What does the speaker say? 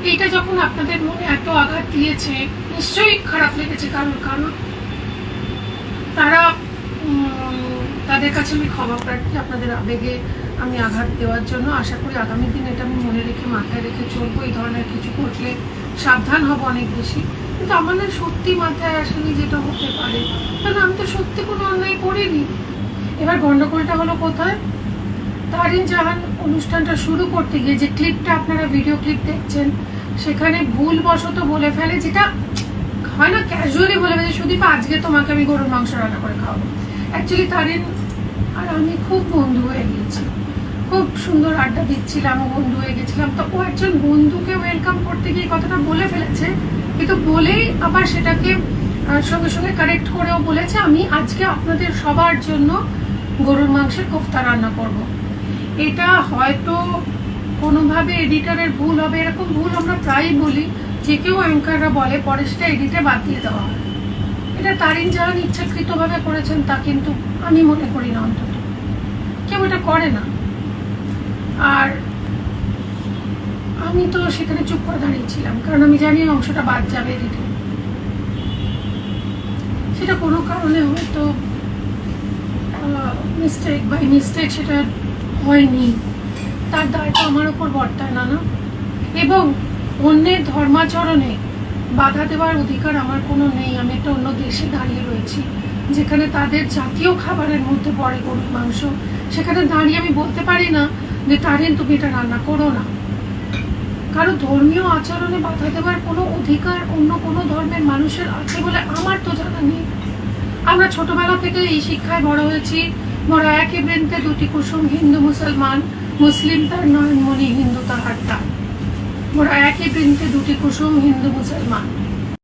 এইটা যখন আপনাদের মনে এত আঘাত দিয়েছে, নিশ্চয়ই খারাপ লেগেছে কারণ কারণ তারা তাদের কাছে আমি ক্ষমা প্রার্থী আপনাদের আবেগে আমি আঘাত দেওয়ার জন্য। আশা করি আগামী দিন এটা আমি মনে রেখে মাথায় রেখে চলবো। এই ধরনের কিছু করলে সাবধান হব অনেক বেশি। কিন্তু আমার না সত্যি মাথায় আসেনি যেটা হতে পারে, কারণ আমি তো সত্যি কোনো অন্যায় করিনি। এবার গন্ডগোলটা হলো কোথায়, তারিন জাহান অনুষ্ঠানটা শুরু করতে গিয়ে যে ক্লিপটা আপনারা ভিডিও ক্লিপ দেখছেন, সেখানে ভুলবশত বলে ফেলে, যেটা হয় না ক্যাজুয়ালি বলে ফেলে, সুদীপা আজকে তোমাকে আমি গরুর মাংস রান্না করে খাওয়াবো। অ্যাকচুয়ালি তারিন আর আমি খুব বন্ধু হয়ে গেছি, খুব সুন্দর আড্ডা দিচ্ছিলাম, বন্ধু হয়ে গেছিলাম। তো ও একজন বন্ধুকে ওয়েলকাম করতে গিয়ে কথাটা বলে ফেলেছে, কিন্তু বলেই আবার সেটাকে সঙ্গে সঙ্গে কারেক্ট করেও বলেছে আমি আজকে আপনাদের সবার জন্য গরুর মাংসের কোফতা রান্না করব। এটা হয়তো কোনোভাবে এডিটরের ভুল হবে, এরকম ভুল আমরা প্রায়ই বলি, যে কেউ অ্যাঙ্কাররা বলে, পরে সেটা এডিটে বাদ দিয়ে দেওয়া হয়। এটা তারিন জাহান ইচ্ছাকৃতভাবে করেছেন তা কিন্তু আমি মনে করি না, অন্তত কেউ এটা করে না। আর আমি তো সেখানে চুপ করে দাঁড়িয়েছিলাম, কারণ আমি জানি অংশটা বাদ যাবে এডিটে। সেটা কোনো কারণে হয়তো মিস্টেক বাই মিস্টেক সেটা হয়নি, তার দায়টা আমার ওপর বর্তায় না। এবং অন্যের ধর্মাচরণে বাধা দেওয়ার অধিকার আমার কোনো নেই। আমি একটা অন্য দেশে দাঁড়িয়ে রয়েছি, যেখানে তাদের জাতীয় খাবারের মধ্যে পড়ে গরুর মাংস। সেখানে দাঁড়িয়ে আমি বলতে পারি না যে তারিন তুমি এটা রান্না করো না। কারো ধর্মীয় আচরণে বাধা দেওয়ার কোনো অধিকার অন্য কোনো ধর্মের মানুষের আছে বলে আমার তো জানা নেই। আমরা ছোটবেলা থেকে এই শিক্ষায় বড় হয়েছি, মোরা একই বৃন্তে দুটি কুসুম, হিন্দু মুসলমান, মুসলিম তার নয়নমণি, হিন্দু তাহার টান। মোরা একই বৃন্তে দুটি কুসুম, হিন্দু মুসলমান।